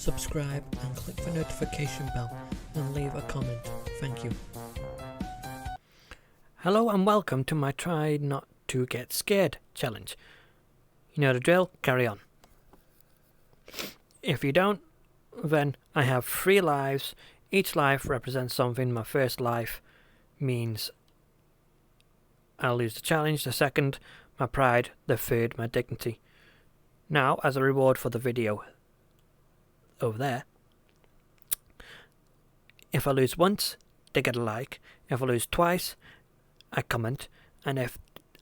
subscribe and click the notification bell and leave a comment. Thank you. Hello and welcome to my Try Not to Get Scared challenge. You know the drill, carry on. If you don't, then I have 3 lives. Each life represents something. My first life means I'll lose the challenge. The second, my pride. The third, my dignity. Now, as a reward for the video over there, if I lose once, they get a like. If I lose twice, I comment. And if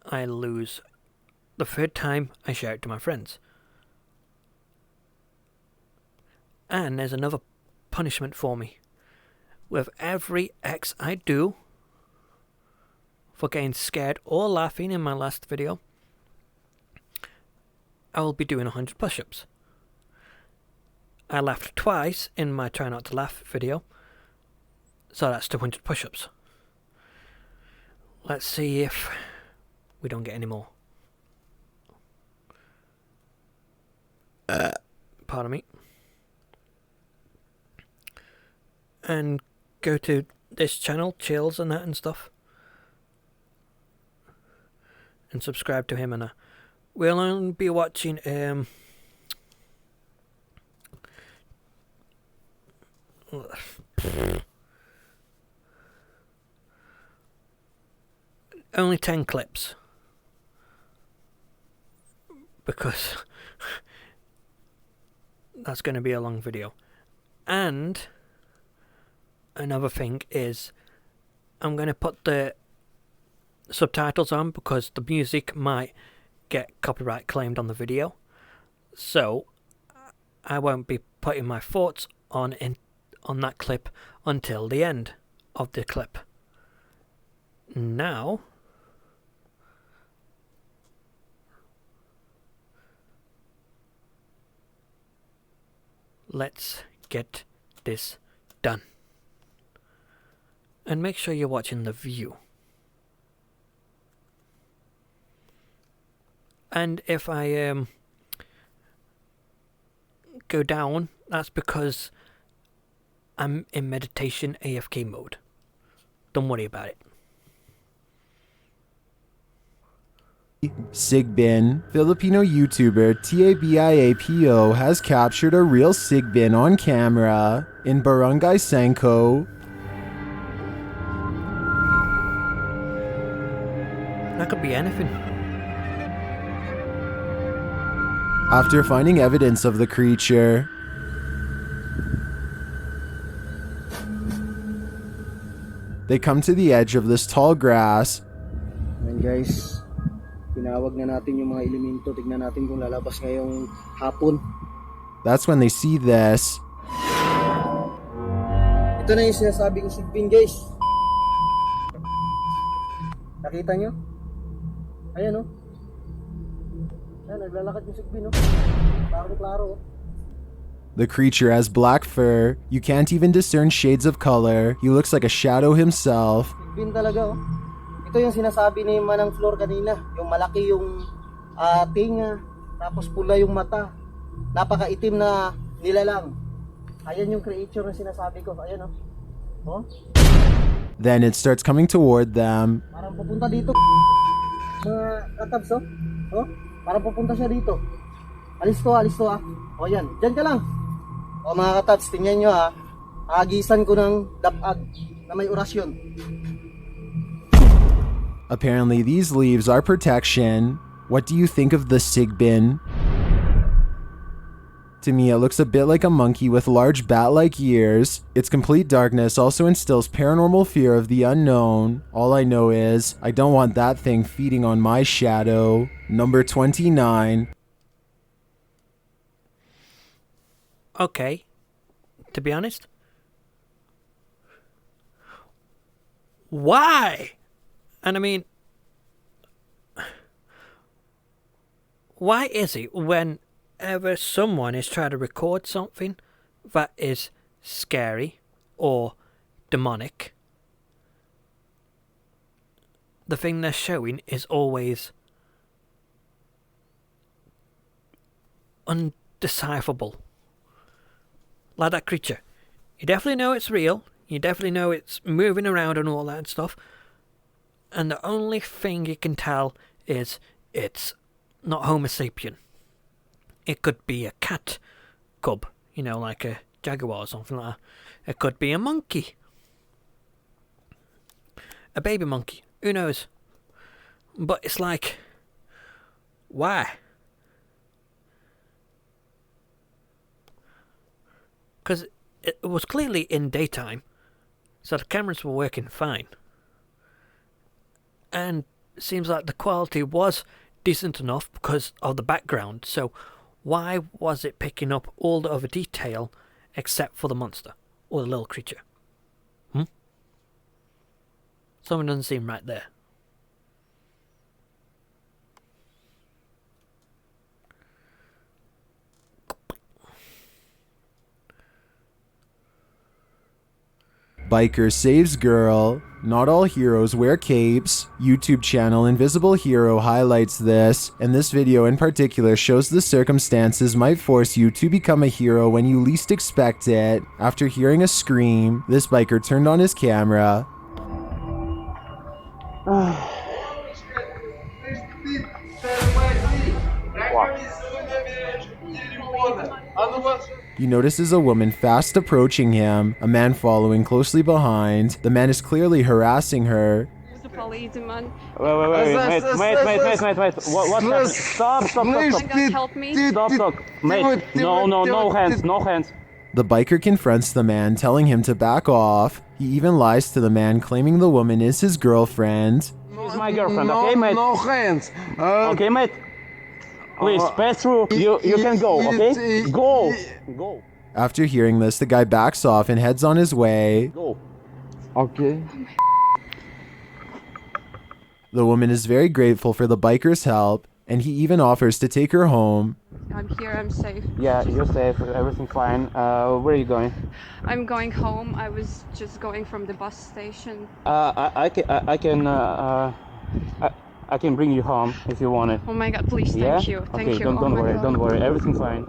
I lose the third time, I share it to my friends. And there's another punishment for me. With every X I do for getting scared or laughing in my last video, I will be doing 100 push-ups. I laughed twice in my Try Not to Laugh video, so that's 200 push-ups. Let's see if we don't get any more. Pardon me. And go to this channel, Chills and that and stuff, and subscribe to him, and we'll only be watching only 10 clips, because that's going to be a long video. And another thing is, I'm going to put the subtitles on because the music might get copyright claimed on the video. So I won't be putting my thoughts on that clip until the end of the clip. Now, let's get this done. And make sure you're watching the view. And if I go down, that's because I'm in meditation AFK mode. Don't worry about it. Sigbin, Filipino YouTuber Tabiapo has captured a real Sigbin on camera in Barangay Sanko. That could be anything. After finding evidence of the creature, they come to the edge of this tall grass. And guys, tinawag na natin yung mga elemento. Tignan natin kung lalabas ngayong hapon. That's when they see this. Ito na yung sinasabi kong sigbin, guys. Nakita nyo? Ayan, oh. Ayan, naglalakad yung sigbin, oh. Klaro-klaro, oh. The creature has black fur. You can't even discern shades of color. He looks like a shadow himself. Sigbin talaga, oh. Ito yung sinasabi ni Manang Flor kanina. Yung malaki yung tinga, tapos pula yung mata. Napakaitim na nilalang. Ayan yung creature na sinasabi ko. Ayan, oh. Oh? Then it starts coming toward them. Parang pupunta dito. Mga katabs, oh. Oh? Parang pupunta siya dito. Alis to, ah. O yan, dyan ka lang. O mga katabs, tingnan nyo, ha. Agisan ko ng dapag na may orasyon. Apparently these leaves are protection. What do you think of the Sigbin? To me, it looks a bit like a monkey with large bat-like ears. Its complete darkness also instills paranormal fear of the unknown. All I know is, I don't want that thing feeding on my shadow. Number 29. Okay, to be honest, why? And I mean, why is it whenever someone is trying to record something that is scary or demonic, the thing they're showing is always undecipherable? like that creature. You definitely know it's real. You definitely know it's moving around and all that stuff. And the only thing you can tell is it's not Homo sapien. It could be a cat cub, like a jaguar or something like that. It could be a monkey. A baby monkey. Who knows? But it's like, why? Because it was clearly in daytime, so the cameras were working fine. And it seems like the quality was decent enough because of the background, so why was it picking up all the other detail except for the monster or the little creature? Something doesn't seem right there. Biker saves girl. Not all heroes wear capes. YouTube channel Invisible Hero highlights this, and this video in particular shows the circumstances might force you to become a hero when you least expect it. After hearing a scream, this biker turned on his camera. He notices a woman fast approaching him, a man following closely behind. The man is clearly harassing her. The police, man. Wait. What happened? Stop. My God, help me. Stop. Mate, no hands. The biker confronts the man, telling him to back off. He even lies to the man, claiming the woman is his girlfriend. She's my girlfriend, okay, mate? No hands. Okay, mate? Please, pass through. You can go, okay? Go. After hearing this, the guy backs off and heads on his way. Go. Okay. The woman is very grateful for the biker's help, and he even offers to take her home. I'm here, I'm safe. Yeah, you're safe. Everything fine. Where are you going? I'm going home. I was just going from the bus station. I can bring you home if you want it. Oh my God, please, Yeah? thank you. Thank Okay, you. don't Oh my worry. God. Don't worry. Everything's fine.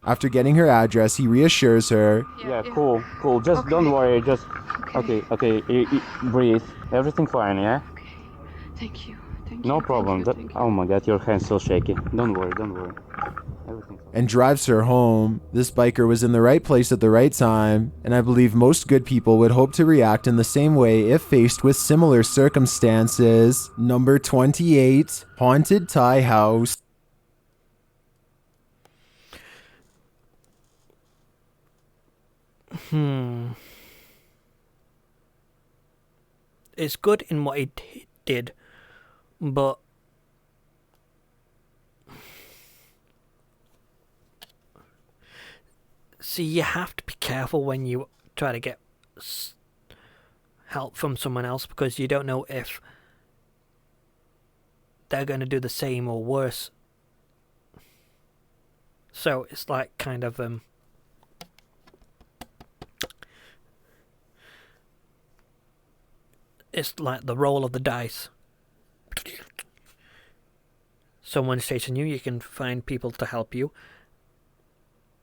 After getting her address, he reassures her. Yeah, cool. Just don't worry. Just okay. Breathe. Everything fine, yeah? Okay. Thank you. No problem. Thank you. Oh my God, your hand's still shaky. Don't worry. Everything's fine. And drives her home. This biker was in the right place at the right time, and I believe most good people would hope to react in the same way if faced with similar circumstances. Number 28, Haunted Thai House. It's good in what it did, but see, you have to be careful when you try to get help from someone else because you don't know if they're going to do the same or worse. So it's like kind of it's like the roll of the dice. Someone's chasing you, you can find people to help you.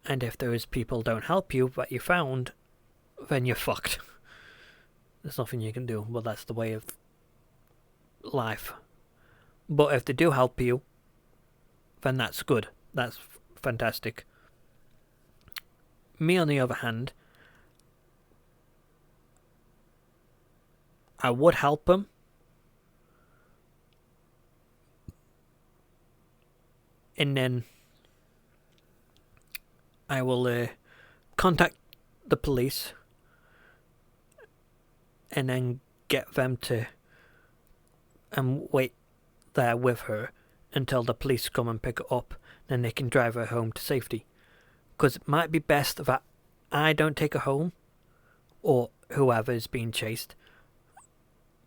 And if those people don't help you, but you found, then you're fucked. There's nothing you can do, but that's the way of life. But if they do help you, then that's good. That's fantastic. Me, on the other hand, I would help them. And then I will contact the police and then get them to wait there with her until the police come and pick her up. Then they can drive her home to safety. Because it might be best that I don't take her home, or whoever is being chased.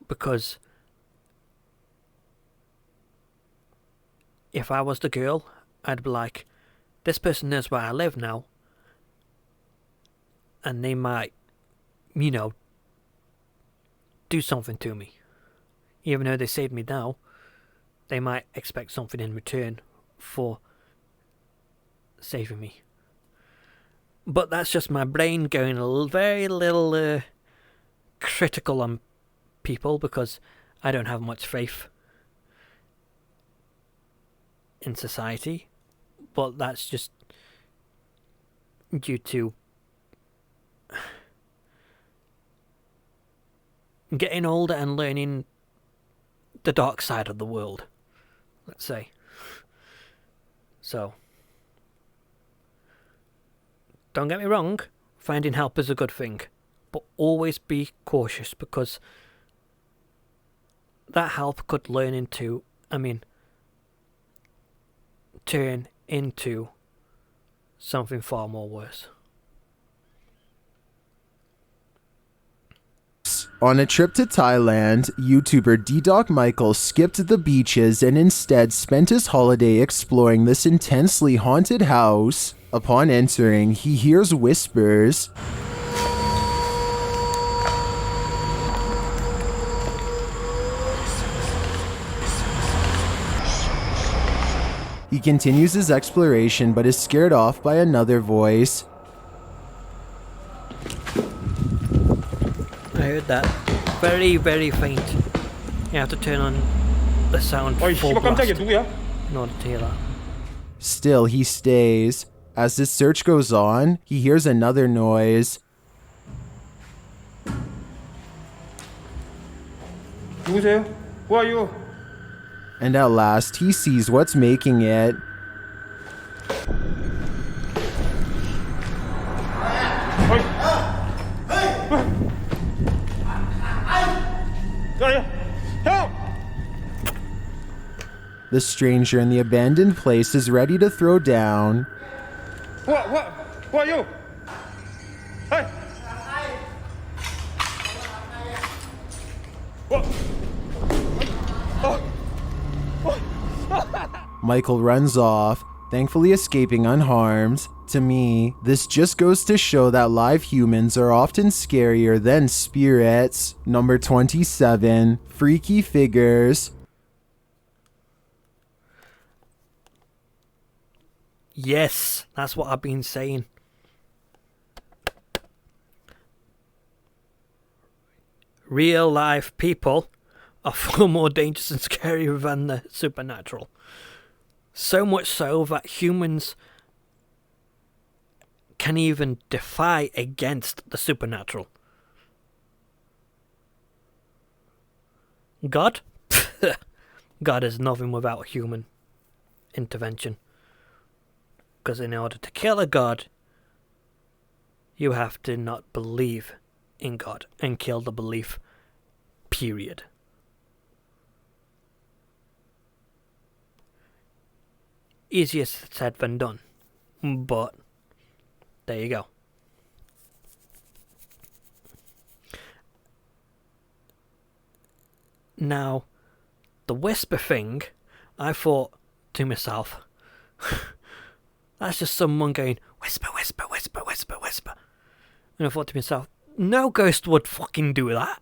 Because if I was the girl, I'd be like, this person knows where I live now. And they might, do something to me. Even though they saved me now, they might expect something in return for saving me. But that's just my brain going very little critical on people because I don't have much faith in society. But that's just due to getting older and learning the dark side of the world, let's say. So, don't get me wrong, finding help is a good thing, but always be cautious because that help could turn into something far more worse. On a trip to Thailand, YouTuber D-Doc Michael skipped the beaches and instead spent his holiday exploring this intensely haunted house. Upon entering, he hears whispers. He continues his exploration but is scared off by another voice. I heard that. Very, very faint. You have to turn on the sound full blast in order to hear that. Still, he stays. As his search goes on, he hears another noise. 누구세요? Who are you? And at last, he sees what's making it. The stranger in the abandoned place is ready to throw down. Who are you? Hey! Michael runs off, thankfully escaping unharmed. To me, this just goes to show that live humans are often scarier than spirits. Number 27, Freaky Figures. Yes, that's what I've been saying. Real life people are far more dangerous and scarier than the supernatural. So much so that humans can even defy against the supernatural. God? God is nothing without human intervention. Because in order to kill a god, you have to not believe in God and kill the belief, period. Easier said than done, but there you go. Now, the whisper thing, I thought to myself, that's just someone going, whisper, whisper, whisper, whisper, whisper. And I thought to myself, no ghost would fucking do that.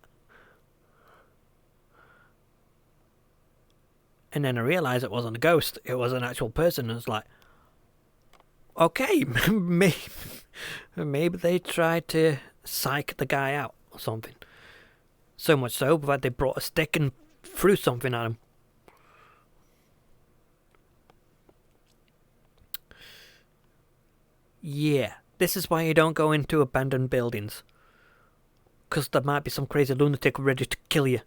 And then I realised it wasn't a ghost, it was an actual person. And I was like, okay, maybe they tried to psych the guy out or something. So much so that they brought a stick and threw something at him. Yeah, this is why you don't go into abandoned buildings. Because there might be some crazy lunatic ready to kill you.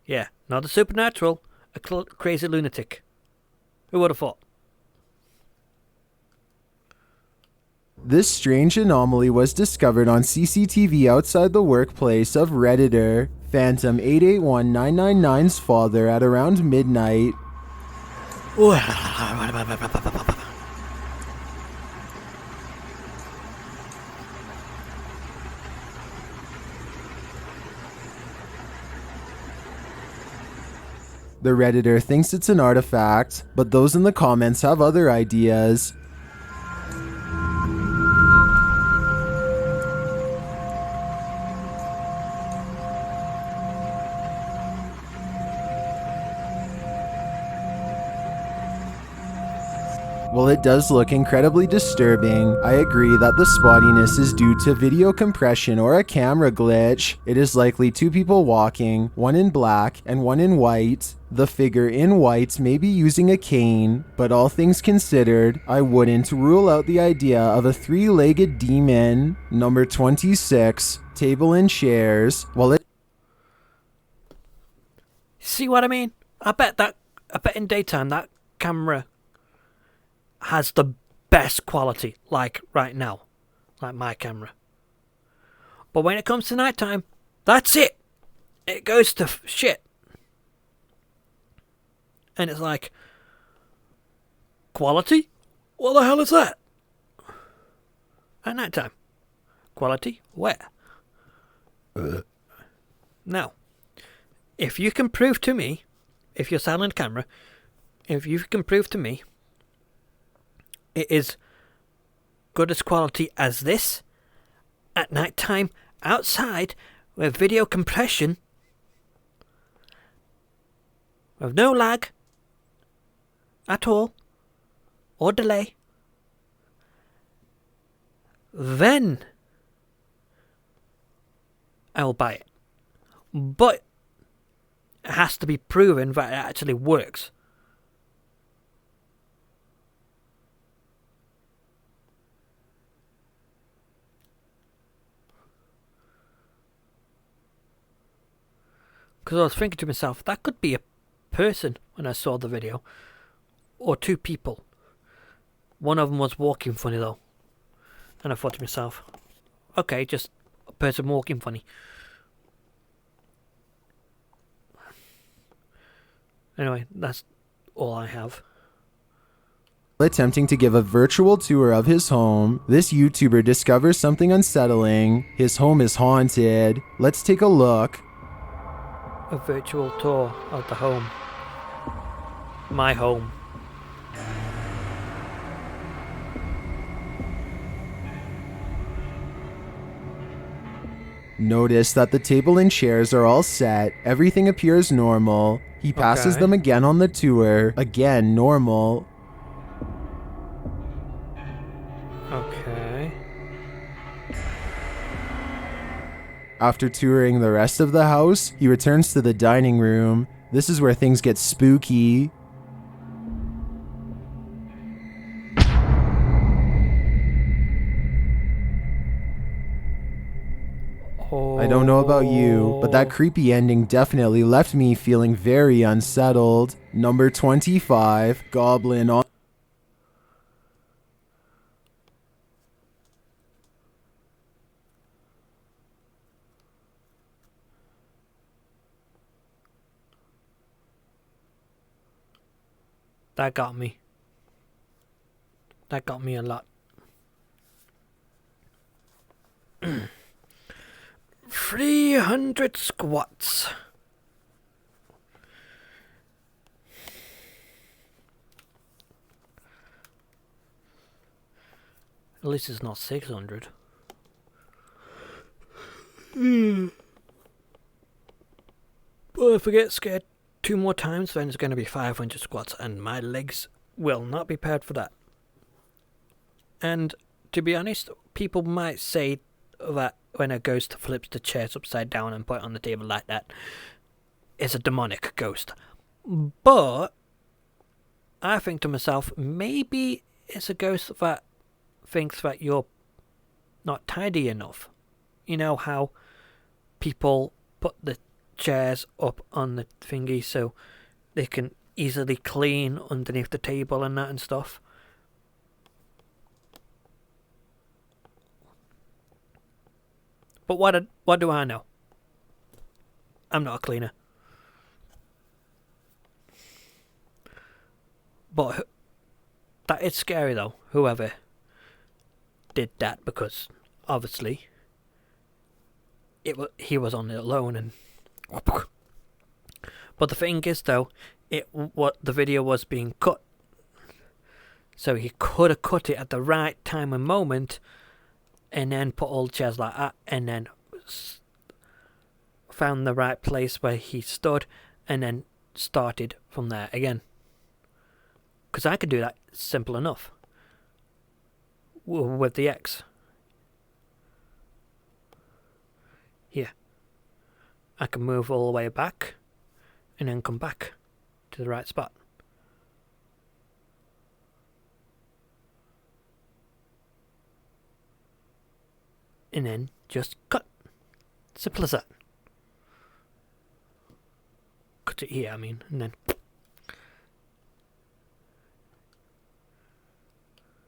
Yeah, not a supernatural, a crazy lunatic. Who would have thought? This strange anomaly was discovered on CCTV outside the workplace of Redditor Phantom 881999's father at around midnight. The Redditor thinks it's an artifact, but those in the comments have other ideas. Well, While it does look incredibly disturbing, I agree that the spottiness is due to video compression or a camera glitch. It is likely two people walking, one in black and one in white. The figure in white may be using a cane, but all things considered, I wouldn't rule out the idea of a three-legged demon. Number 26, table and chairs. While it See what I mean? I bet in daytime that camera has the best quality, like right now, like my camera. But when it comes to nighttime, that's it. It goes to shit. And it's like, quality? What the hell is that? At nighttime. Quality? Where? Now, if you can prove to me, if you're silent camera, if you can prove to me it is good as quality as this, at night time, outside, with video compression, with no lag at all, or delay, then I will buy it. But it has to be proven that it actually works. Because I was thinking to myself, that could be a person when I saw the video. Or two people. One of them was walking funny though. And I thought to myself, okay, just a person walking funny. Anyway, that's all I have. attempting to give a virtual tour of his home, this YouTuber discovers something unsettling. His home is haunted. Let's take a look. A virtual tour of the home. My home. Notice that the table and chairs are all set. Everything appears normal. He passes them again on the tour. Again, normal. Okay. After touring the rest of the house, he returns to the dining room. This is where things get spooky. I don't know about you, but that creepy ending definitely left me feeling very unsettled. Number 25, Goblin on... That got me. That got me a lot. 300 squats. At least it's not 600. But if I get scared 2 more times, then it's going to be 500 squats, and my legs will not be prepared for that. And to be honest, people might say that when a ghost flips the chairs upside down and put it on the table like that, it's a demonic ghost. But I think to myself, maybe it's a ghost that thinks that you're not tidy enough. You know how people put the chairs up on the thingy so they can easily clean underneath the table and that and stuff. But what do I know? I'm not a cleaner. But that is scary though, whoever did that, because obviously he was on it alone. And but the thing is though, what the video was being cut, so he could have cut it at the right time and moment, and then put all the chairs like that, and then found the right place where he stood, and then started from there again. Because I could do that simple enough with the X. Here. I can move all the way back and then come back to the right spot. And then just cut. Simple as that. Cut it here, I mean, and then.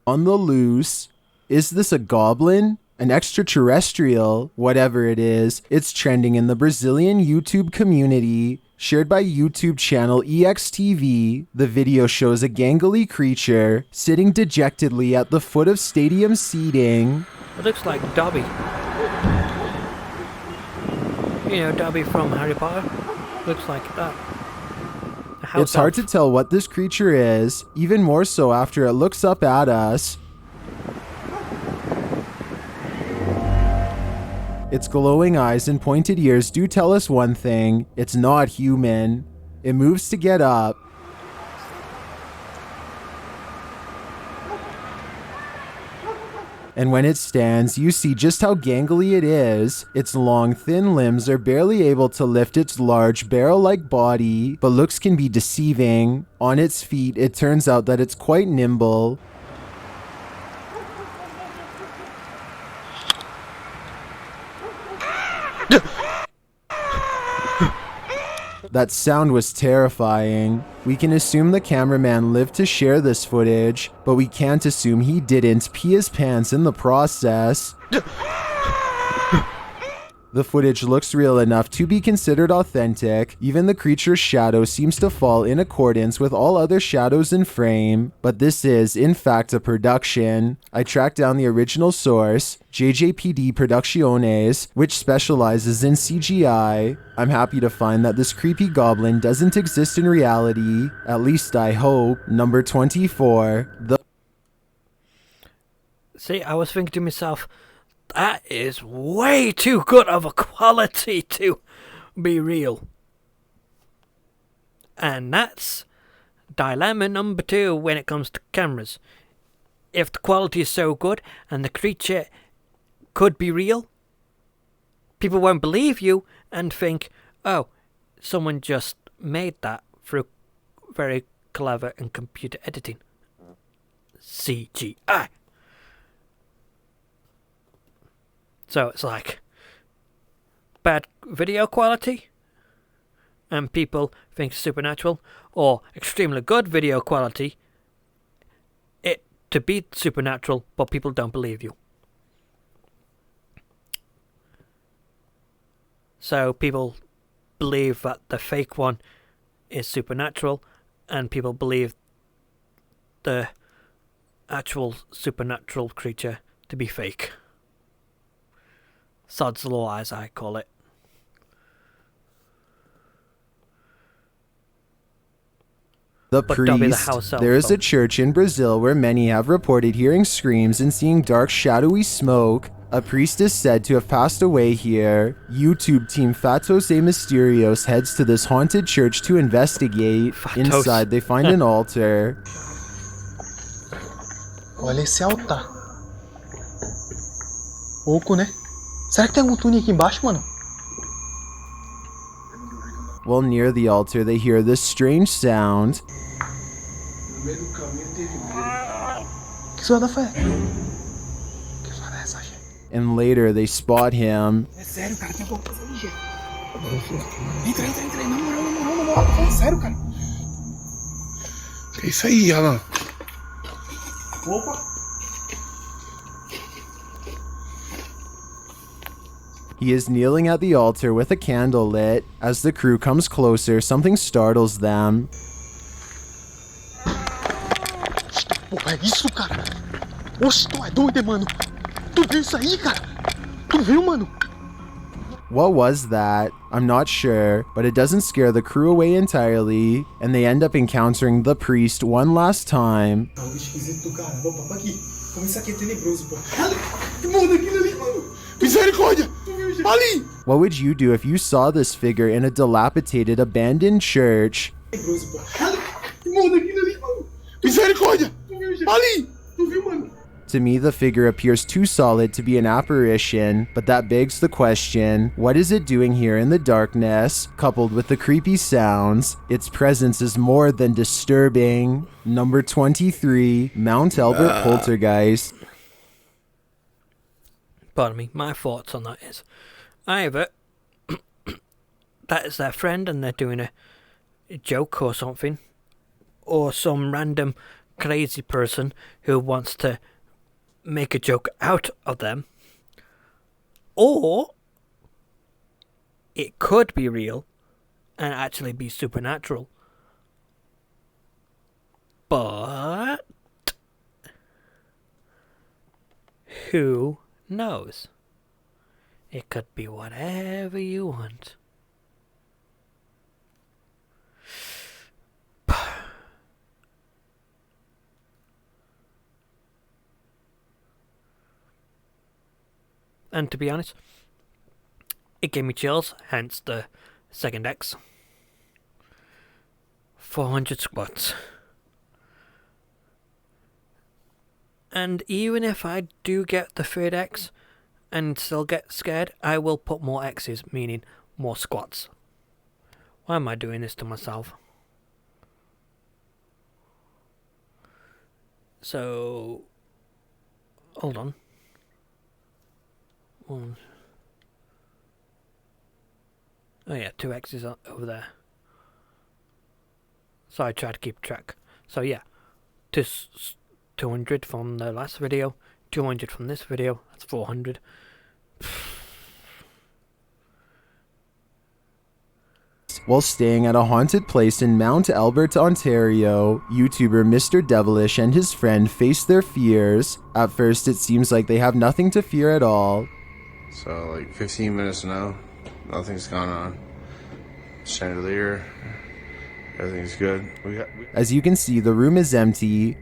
On the loose. Is this a goblin? An extraterrestrial? Whatever it is, it's trending in the Brazilian YouTube community. Shared by YouTube channel EXTV, the video shows a gangly creature sitting dejectedly at the foot of stadium seating. It looks like Dobby. You know, Dobby from Harry Potter? Looks like that. It's hard to tell what this creature is, even more so after it looks up at us. Its glowing eyes and pointed ears do tell us one thing: it's not human. It moves to get up. And when it stands, you see just how gangly it is. Its long, thin limbs are barely able to lift its large, barrel-like body, but looks can be deceiving. On its feet, it turns out that it's quite nimble. That sound was terrifying. We can assume the cameraman lived to share this footage, but we can't assume he didn't pee his pants in the process. The footage looks real enough to be considered authentic. Even the creature's shadow seems to fall in accordance with all other shadows in frame, but this is, in fact, a production. I tracked down the original source, JJPD Producciones, which specializes in CGI. I'm happy to find that this creepy goblin doesn't exist in reality, at least I hope. Number 24. See, I was thinking to myself, that is way too good of a quality to be real. And that's dilemma number 2 when it comes to cameras. If the quality is so good and the creature could be real, people won't believe you and think, oh, someone just made that through very clever and computer editing. CGI. So it's like bad video quality and people think it's supernatural, or extremely good video quality it to be supernatural but people don't believe you. So people believe that the fake one is supernatural and people believe the actual supernatural creature to be fake. Sod's law, as I call it. The priest. There is a church in Brazil where many have reported hearing screams and seeing dark, shadowy smoke. A priest is said to have passed away here. YouTube team Fatos e Mysterios heads to this haunted church to investigate. Inside, they find an altar. Olha esse altar. Oco, né? Será que tem algum túnel aqui embaixo, mano? While near the altar, they hear this strange sound. No meio do caminho teve medo. Que zoada foi? Que zoada é essa, gente? And later, they spot him. É sério, cara, tem alguma coisa ali, gente. Entra aí, na moral. É sério, cara. Que isso aí, Alan? Opa! He is kneeling at the altar with a candle lit. As the crew comes closer, something startles them. Porra, é isso, cara? Oxe, tu é doido, mano? Tu viu isso aí, cara? Tu viu, mano? What was that? I'm not sure, but it doesn't scare the crew away entirely, and they end up encountering the priest one last time. Algo esquisito, cara. Vou aqui. Como isso aqui é tenebroso, pô. Que mundo aquilo ali, mano? Misericórdia! Ali! What would you do if you saw this figure in a dilapidated, abandoned church? Tenebroso, pô. Que mundo aquilo ali, mano? Misericórdia! Ali! Tu viu, mano? To me, the figure appears too solid to be an apparition, but that begs the question, what is it doing here in the darkness? Coupled with the creepy sounds, its presence is more than disturbing. Number 23, Mount Albert Poltergeist. Pardon me, my thoughts on that is either that is their friend and they're doing a joke or something, or some random crazy person who wants to make a joke out of them, or it could be real and actually be supernatural. But who knows? It could be whatever you want. And to be honest, it gave me chills, hence the second X. 400 squats. And even if I do get the third X and still get scared, I will put more X's, meaning more squats. Why am I doing this to myself? So, hold on. One. Oh yeah, 2 X's over there. So I try to keep track. So yeah, 200 from the last video, 200 from this video, that's 400. While staying at a haunted place in Mount Albert, Ontario, YouTuber Mr. Devilish and his friend face their fears. At first, it seems like they have nothing to fear at all. So like 15 minutes now, nothing's gone on. Chandelier, everything's good. As you can see, the room is empty.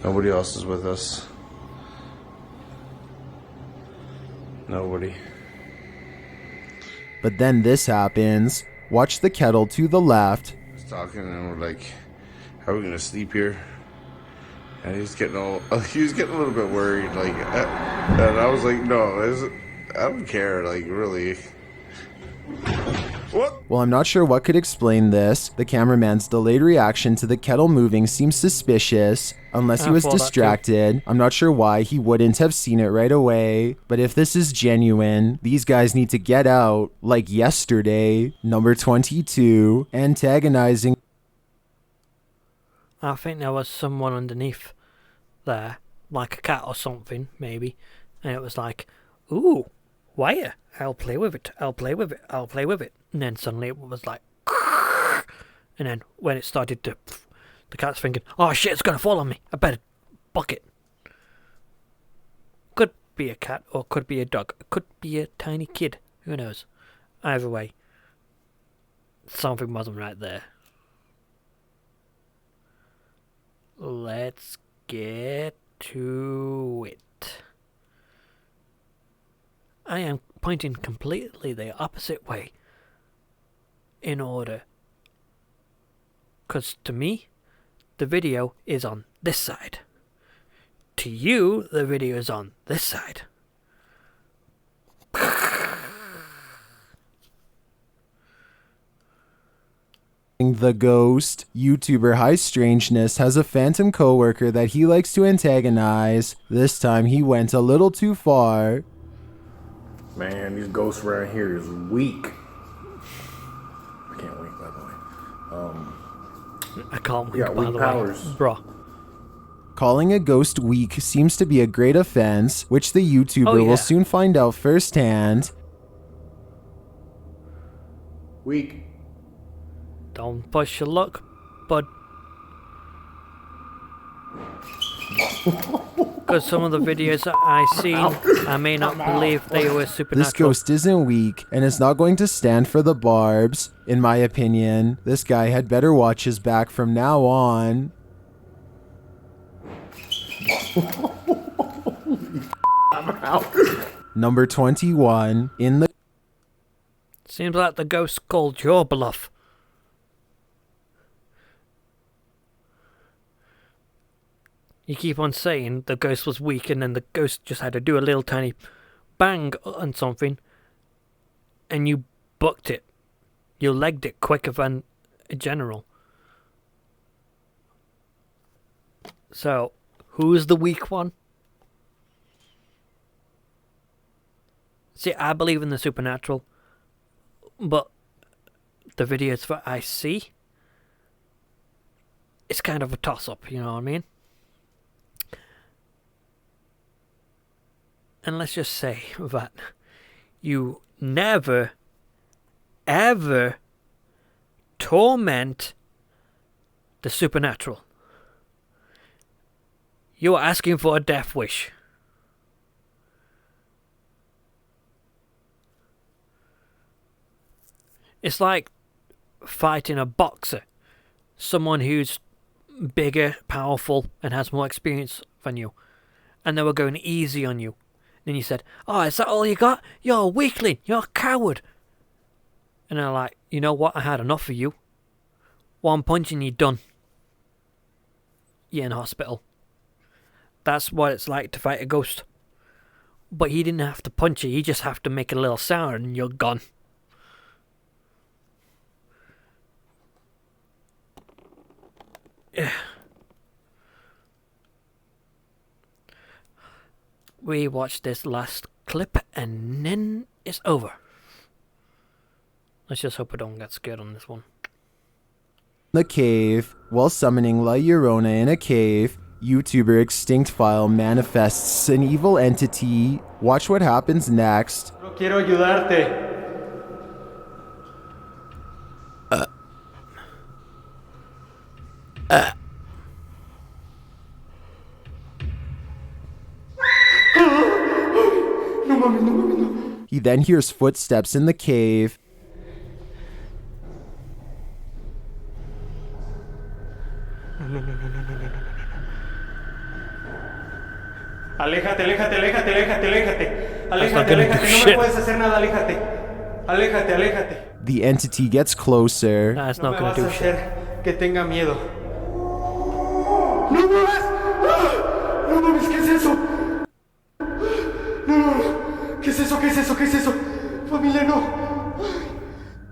Nobody else is with us. Nobody. But then this happens. Watch the kettle to the left. I was talking and we're like, how are we gonna sleep here? And he was getting a little bit worried, like, and I was like, no, I don't care, like, really. What? Well, I'm not sure what could explain this. The cameraman's delayed reaction to the kettle moving seems suspicious. Unless he was distracted, I'm not sure why he wouldn't have seen it right away. But if this is genuine, these guys need to get out, like yesterday. Number 22, antagonizing. I think there was someone underneath there, like a cat or something, maybe. And it was like, ooh, wire, I'll play with it, I'll play with it, I'll play with it. And then suddenly it was like, and then when it started to, the cat's thinking, oh shit, it's gonna fall on me, I better buck it. Could be a cat, or could be a dog, could be a tiny kid, who knows. Either way, something wasn't right there. Let's get to it. I am pointing completely the opposite way in order, because to me the video is on this side, to you the video is on this side. The ghost. YouTuber High Strangeness has a phantom coworker that he likes to antagonize. This time he went a little too far. Man, these ghosts around here is weak. I can't wait, by the way. I can't wait, Yeah, by weak the powers. way, bro. Calling a ghost weak seems to be a great offense, which the YouTuber Oh, yeah. will soon find out firsthand. Weak. Don't push your luck, bud. Because some of the videos that I seen, I may not believe they were supernatural. This ghost isn't weak, and is not going to stand for the barbs. In my opinion, this guy had better watch his back from now on. I'm out. Number 21, in the... Seems like the ghost called your bluff. You keep on saying the ghost was weak, and then the ghost just had to do a little tiny bang on something, and you booked it. You legged it quicker than a general. So, who's the weak one? See, I believe in the supernatural, but the videos that I see, it's kind of a toss-up, you know what I mean? And let's just say that you never, ever torment the supernatural. You are asking for a death wish. It's like fighting a boxer. Someone who's bigger, powerful, and has more experience than you. And they were going easy on you. Then you said, "Oh, is that all you got? You're a weakling. You're a coward." And they're like, "You know what? I had enough of you. One punch and you're done. You're in hospital." That's what it's like to fight a ghost. But he didn't have to punch you. He just have to make a little sound and you're gone. Yeah. We watched this last clip and then it's over. Let's just hope I don't get scared on this one. The cave. While summoning La Llorona in a cave, YouTuber Extinct File manifests an evil entity. Watch what happens next. No quiero ayudarte. He then hears footsteps in the cave. Aléjate, aléjate, aléjate, aléjate, aléjate. That's not Aléjate, gonna do aléjate, no me shit. puedes hacer nada, aléjate. Aléjate, aléjate. The entity gets closer. That's No not me gonna vas a do shit. hacer que tenga miedo. ¡No mames! ¡Ah! ¡No mames! ¿Qué es eso? No, no, no. ¿Qué es eso? ¿Qué es eso? ¿Qué es eso? Familia, no.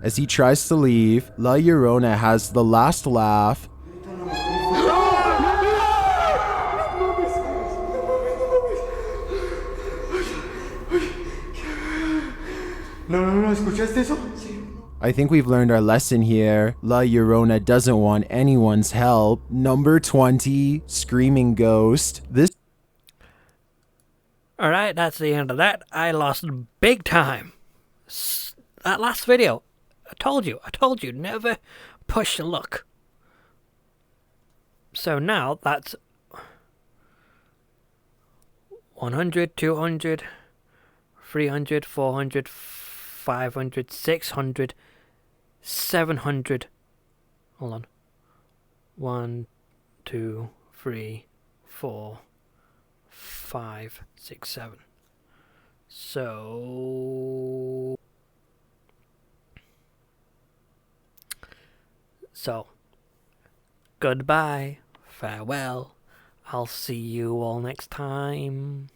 As he tries to leave, La Llorona has the last laugh. No, no, no, ¿escuchaste eso? I think we've learned our lesson here. La Llorona doesn't want anyone's help. Number 20, Screaming Ghost. This Alright, that's the end of that. I lost big time. That last video. I told you, never push your luck. So now that's 100, 200, 300, 400, 500, 600, 700. Hold on. 1, 2, 3, 4, 5, 6, 7. So, goodbye, farewell. I'll see you all next time.